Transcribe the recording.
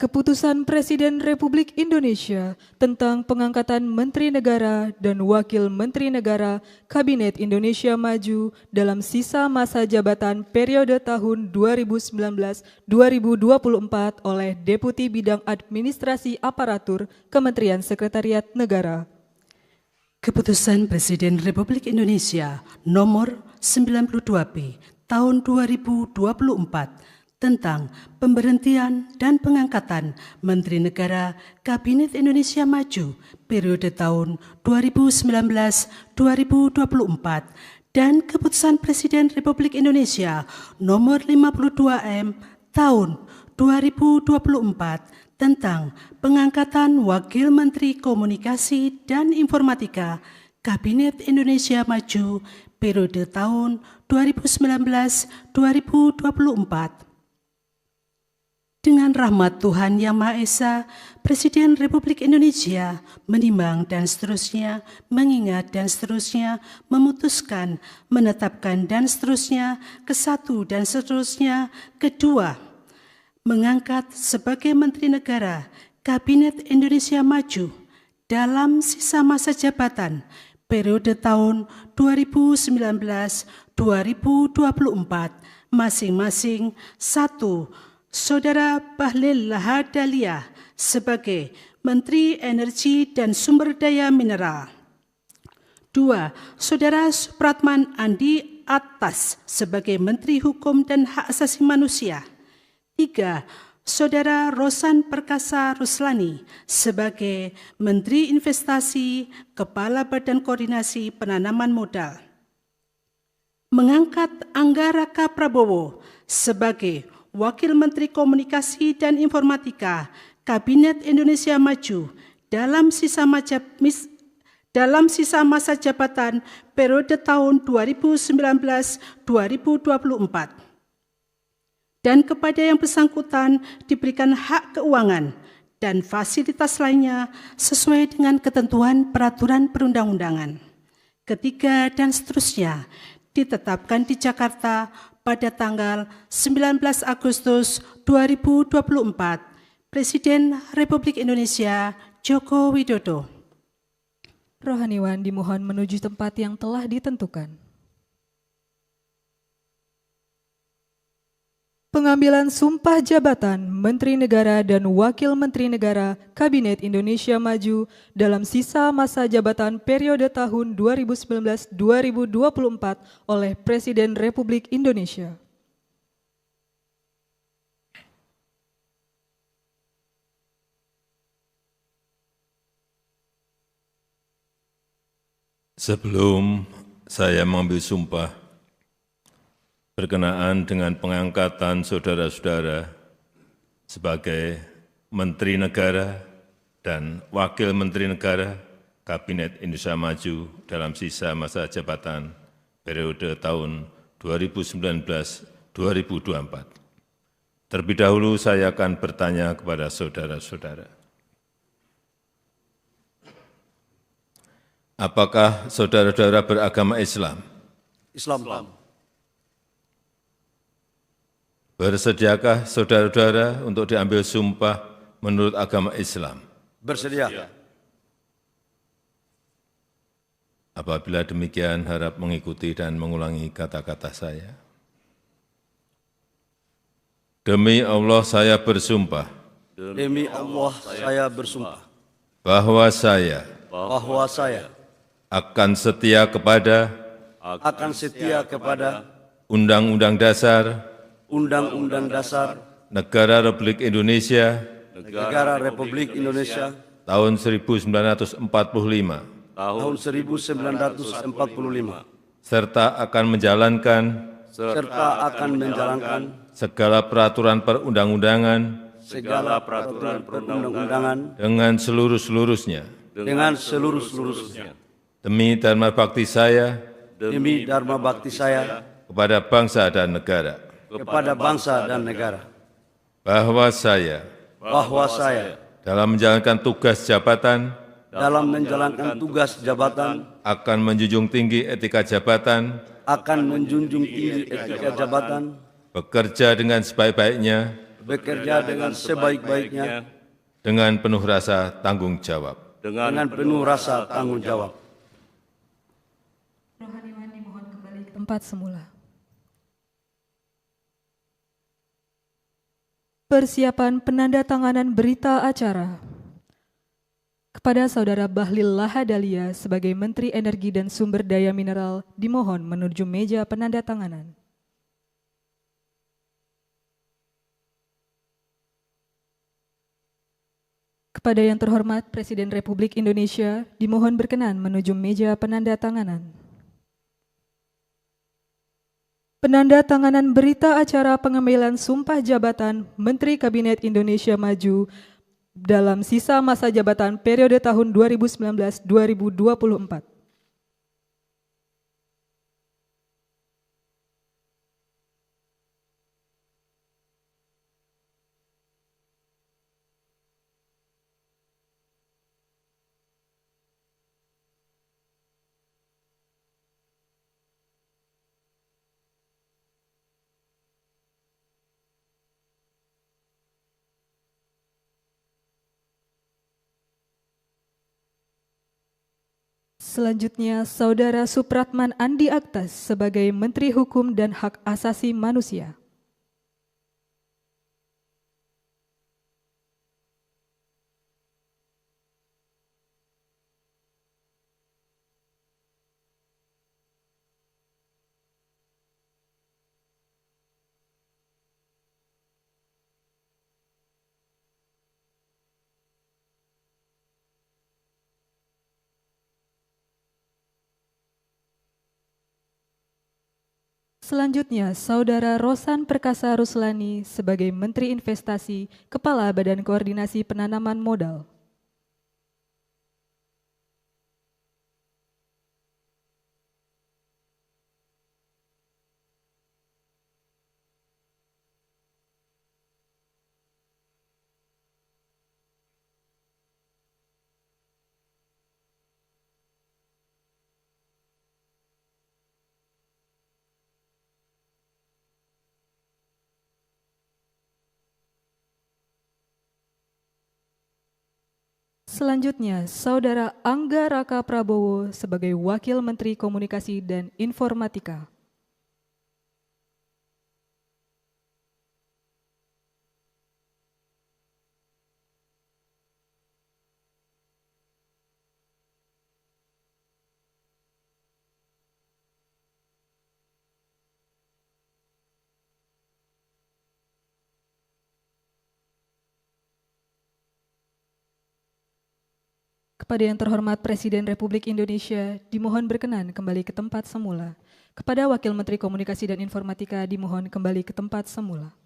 Keputusan Presiden Republik Indonesia tentang pengangkatan Menteri Negara dan Wakil Menteri Negara Kabinet Indonesia Maju dalam sisa masa jabatan periode tahun 2019-2024 oleh Deputi Bidang Administrasi Aparatur Kementerian Sekretariat Negara. Keputusan Presiden Republik Indonesia Nomor 92B Tahun 2024 tentang pemberhentian dan pengangkatan Menteri Negara Kabinet Indonesia Maju periode tahun 2019-2024 dan Keputusan Presiden Republik Indonesia Nomor 52M Tahun 2024 tentang pengangkatan Wakil Menteri Komunikasi dan Informatika Kabinet Indonesia Maju periode tahun 2019-2024. Dengan rahmat Tuhan Yang Maha Esa, Presiden Republik Indonesia menimbang dan seterusnya, mengingat dan seterusnya, memutuskan, menetapkan dan seterusnya, kesatu dan seterusnya, kedua, mengangkat sebagai Menteri Negara Kabinet Indonesia Maju dalam sisa masa jabatan periode tahun 2019-2024 masing-masing. 1. Saudara Bahlil Lahadalia sebagai Menteri Energi dan Sumber Daya Mineral. 2. Saudara Supratman Andi Atas sebagai Menteri Hukum dan Hak Asasi Manusia. 3. Saudara Rosan Perkasa Ruslani sebagai Menteri Investasi, Kepala Badan Koordinasi Penanaman Modal. Mengangkat Anggaraka Prabowo sebagai Wakil Menteri Komunikasi dan Informatika Kabinet Indonesia Maju dalam sisa masa jabatan periode tahun 2019-2024. Dan kepada yang bersangkutan diberikan hak keuangan dan fasilitas lainnya sesuai dengan ketentuan peraturan perundang-undangan. 3 dan seterusnya ditetapkan di Jakarta pada tanggal 19 Agustus 2024, Presiden Republik Indonesia Joko Widodo. Rohaniwan dimohon menuju tempat yang telah ditentukan. Pengambilan sumpah jabatan Menteri Negara dan Wakil Menteri Negara Kabinet Indonesia Maju dalam sisa masa jabatan periode tahun 2019-2024 oleh Presiden Republik Indonesia. Sebelum saya mengambil sumpah berkenaan dengan pengangkatan saudara-saudara sebagai Menteri Negara dan Wakil Menteri Negara Kabinet Indonesia Maju dalam sisa masa jabatan periode tahun 2019-2024. Terlebih dahulu saya akan bertanya kepada saudara-saudara. Apakah saudara-saudara beragama Islam? Islam. Bersediakah saudara-saudara untuk diambil sumpah menurut agama Islam? Bersedia. Apabila demikian, harap mengikuti dan mengulangi kata-kata saya. Demi Allah saya bersumpah. Demi Allah saya bersumpah. Bahwa saya akan setia kepada Undang-Undang Dasar Negara Republik Indonesia tahun 1945 serta akan menjalankan segala peraturan perundang-undangan dengan seluruh-seluruhnya demi dharma bakti saya kepada bangsa dan negara. Bahwa saya dalam menjalankan tugas jabatan akan menjunjung tinggi etika jabatan, bekerja dengan sebaik-baiknya, bekerja dengan sebaik-baiknya dengan penuh rasa tanggung jawab. dengan penuh rasa tanggung jawab. Rohaniwan dimohon kembali ke tempat semula. Persiapan penandatanganan berita acara. Kepada Saudara Bahlil Lahadalia sebagai Menteri Energi dan Sumber Daya Mineral dimohon menuju meja penandatanganan. Kepada yang terhormat Presiden Republik Indonesia dimohon berkenan menuju meja penandatanganan. Penandatanganan berita acara pengambilan sumpah jabatan Menteri Kabinet Indonesia Maju dalam sisa masa jabatan periode tahun 2019-2024. Selanjutnya, Saudara Supratman Andi Aktas sebagai Menteri Hukum dan Hak Asasi Manusia. Selanjutnya, Saudara Rosan Perkasa Ruslani sebagai Menteri Investasi, Kepala Badan Koordinasi Penanaman Modal. Selanjutnya, Saudara Angga Raka Prabowo sebagai Wakil Menteri Komunikasi dan Informatika. Kepada yang terhormat Presiden Republik Indonesia, dimohon berkenan kembali ke tempat semula. Kepada Wakil Menteri Komunikasi dan Informatika, dimohon kembali ke tempat semula.